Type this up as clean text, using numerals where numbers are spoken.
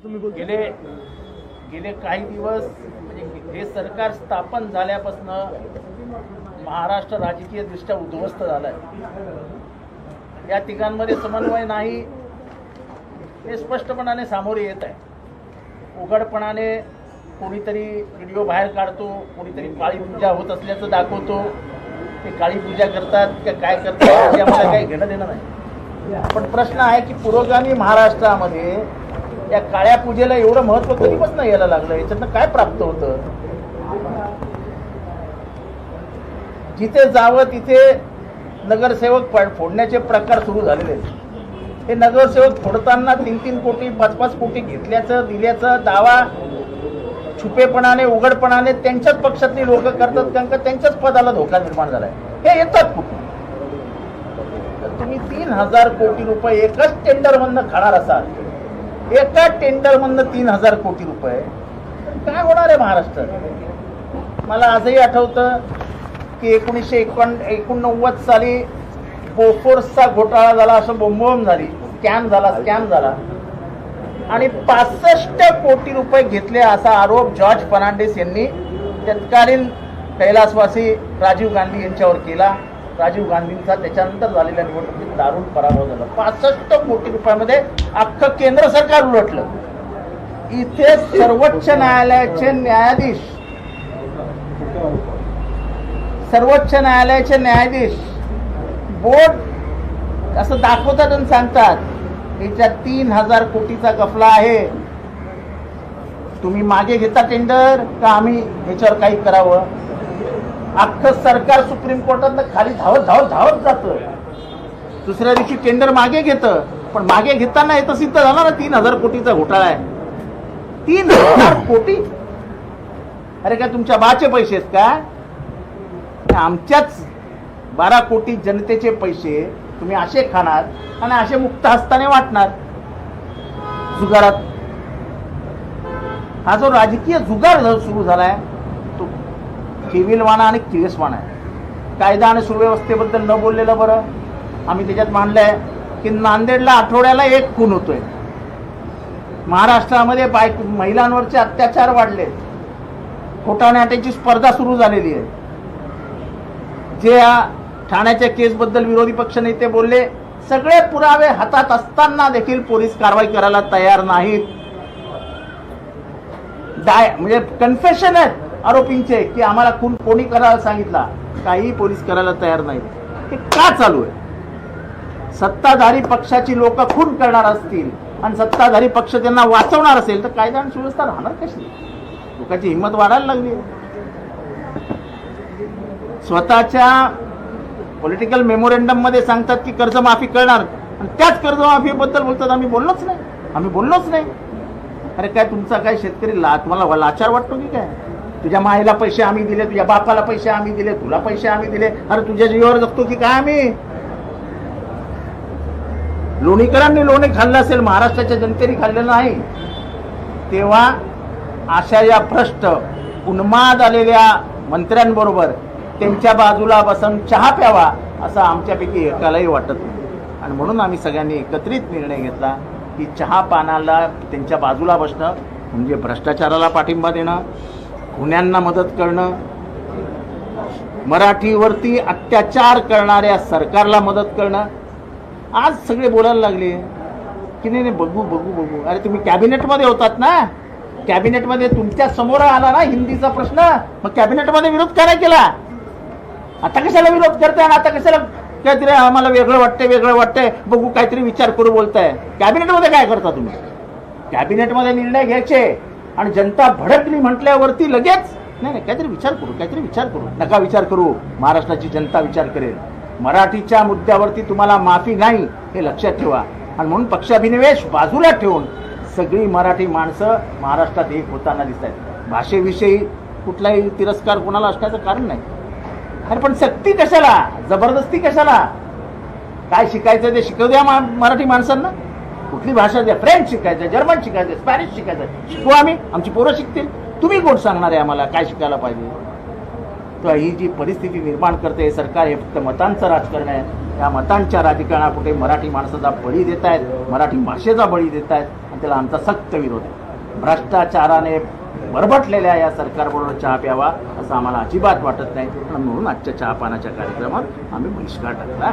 गेले गेले काही दिवस म्हणजे हे सरकार स्थापन झाल्यापासून महाराष्ट्र राजकीय दृष्ट्या उद्ध्वस्त झालाय. या तिघांमध्ये समन्वय नाही हे स्पष्टपणाने सामोरे येत आहे. उघडपणाने कोणीतरी व्हिडिओ बाहेर काढतो, कोणीतरी काळी पूजा होत असल्याचं दाखवतो. ते काळी पूजा करतात का काय करतात याची आम्हाला काही घेणं देणं नाही. पण प्रश्न आहे की पुरोगामी महाराष्ट्रामध्ये या काळ्या पूजेला एवढं महत्त्व कधीपासून यायला लागलं? याच्यातनं काय प्राप्त होतं? जिथे जावं तिथे नगरसेवक फोडण्याचे प्रकार सुरू झालेले आहेत. हे नगरसेवक फोडताना 3-3 कोटी 5-5 कोटी घेतल्याचं दिल्याचं दावा छुपेपणाने उघडपणाने त्यांच्याच पक्षातली लोक करतात, कारण का त्यांच्याच पदाला धोका निर्माण झालाय. हे येतात कुठून? तर तुम्ही 3000 कोटी रुपये एकाच टेंडरमधनं खाणार असाल, एका टेंडरमधनं 3000 कोटी रुपये, काय होणार आहे महाराष्ट्रात? मला आजही आठवतं की 1989 साली बोफोर्सचा घोटाळा झाला, असं बोंबोंब झाली, स्कॅम झाला आणि 65 कोटी रुपये घेतले असा आरोप जॉर्ज फर्नांडिस यांनी तत्कालीन कैलासवासी राजीव गांधी यांच्यावर केला. राजीव गांधींचा त्याच्यानंतर झालेल्या निवडणुकीत दारुण पराभव झाला. 65 कोटी रुपयामध्ये अख्खं केंद्र सरकार उलटलं. इथे सर्वोच्च न्यायालयाचे बोर्ड असं दाखवतात आणि सांगतात याच्यात 3000 कोटीचा गफला आहे. तुम्ही मागे घेता टेंडर का आम्ही याच्यावर काही करावं? अख्खं सरकार सुप्रीम कोर्टात खाली धावत जातं. दुसऱ्या दिवशी टेंडर मागे घेतं, पण मागे घेताना हे तर सिद्ध झालं ना 3000 कोटीचा घोटाळा आहे. 3000 कोटी? अरे काय तुमच्या बाचे पैसे आहेत का? आमच्याच 12 कोटी जनतेचे पैसे तुम्ही असे खाणार आणि असे मुक्त हस्ताने वाटणार जुगारात. हा जो राजकीय जुगार सुरू झालाय तो केविलवाणा आणि किळसवाणा आहे. कायदा आणि सुव्यवस्थेबद्दल न बोललेलं बरं. आम्ही त्याच्यात मांडलंय की नांदेडला आठवड्याला 1 खून होतोय. महाराष्ट्रामध्ये महिलांवरचे अत्याचार वाढले, खोटानाट्याची स्पर्धा सुरू झालेली आहे. जे ठाण्याच्या केसबद्दल विरोधी पक्षनेते बोलले, सगळे पुरावे हातात असताना देखील पोलीस कारवाई करायला तयार नाहीत. म्हणजे कन्फेशन आहेत आरोपींचे की आम्हाला खून कोणी करायला सांगितला, काही पोलीस करायला तयार नाहीत. हे का चालू आहे? सत्ताधारी पक्षाची लोक खून करणार असतील आणि सत्ताधारी पक्ष त्यांना वाचवणार असेल तर कायदा आणि सुव्यवस्था राहणार कशी? लोकांची हिंमत वाढायला लागली. स्वतःच्या पॉलिटिकल मेमोरेंडम मध्ये सांगतात की कर्जमाफी करणार आणि त्याच कर्जमाफीबद्दल बोलतात आम्ही बोललोच नाही. अरे काय तुमचा काय शेतकरी तुम्हाला लाचार वाटतो की काय? तुझ्या माईला पैसे आम्ही दिले, तुझ्या बापाला पैसे आम्ही दिले, तुला पैसे आम्ही दिले, अरे तुझ्या जीवावर जगतो की काय आम्ही? लोणीकरांनी लोणी खाल्लं असेल, महाराष्ट्राच्या जनतेने खाल्लेलं नाही. तेव्हा अशा या भ्रष्ट उन्माद आलेल्या मंत्र्यांबरोबर त्यांच्या बाजूला बसून चहा प्यावा असं आमच्यापैकी एकालाही वाटत नाही. आणि म्हणून आम्ही सगळ्यांनी एकत्रित निर्णय घेतला की चहा पानाला त्यांच्या बाजूला बसणं म्हणजे भ्रष्टाचाराला पाठिंबा देणं, गुन्ह्यांना मदत करणं, मराठीवरती अत्याचार करणाऱ्या सरकारला मदत करणं. आज सगळे बोलायला लागले की नाही बघू. अरे तुम्ही कॅबिनेटमध्ये होतात ना, कॅबिनेटमध्ये तुमच्या समोर आला ना हिंदीचा प्रश्न, मग कॅबिनेटमध्ये विरोध काय केला? आता कशाला विरोध करताय? आता कशाला काहीतरी आम्हाला वेगळं वाटतंय बघू काहीतरी विचार करू बोलताय? कॅबिनेटमध्ये काय करता तुम्ही? कॅबिनेटमध्ये निर्णय घ्यायचे आणि जनता भडकली म्हटल्यावरती लगेच नाही काहीतरी विचार करू. नका विचार करू, महाराष्ट्राची जनता विचार करेल. मराठीच्या मुद्द्यावरती तुम्हाला माफी नाही हे लक्षात ठेवा. आणि म्हणून पक्षाभिनिवेश बाजूला ठेवून सगळी मराठी माणसं महाराष्ट्रात एक होताना दिसत आहेत. भाषेविषयी कुठलाही तिरस्कार कोणाला असण्याचं कारण नाही. अरे पण सक्ती कशाला, जबरदस्ती कशाला? काय शिकायचं ते शिकवू द्या मराठी माणसांना. कुठली भाषा द्या, फ्रेंच शिकायचं, जर्मन शिकायचं, स्पॅनिश शिकायचं, शिकू आम्ही, आमची पोरं शिकतील. तुम्ही कोण सांगणार आहे आम्हाला काय शिकायला पाहिजे? तर ही जी परिस्थिती निर्माण करते हे सरकार, हे फक्त मतांचं राजकारण आहे. या मतांच्या राजकारणापुढे मराठी माणसाचा बळी देत आहेत, मराठी भाषेचा बळी देत आहेत. आणि त्याला आमचा सक्त विरोध आहे. भ्रष्टाचाराने बरबटलेल्या या सरकारबरोबर चहा प्यावा असं आम्हाला अजिबात वाटत नाही. म्हणून आजच्या चहापानाच्या कार्यक्रमात आम्ही बहिष्कार टाकला.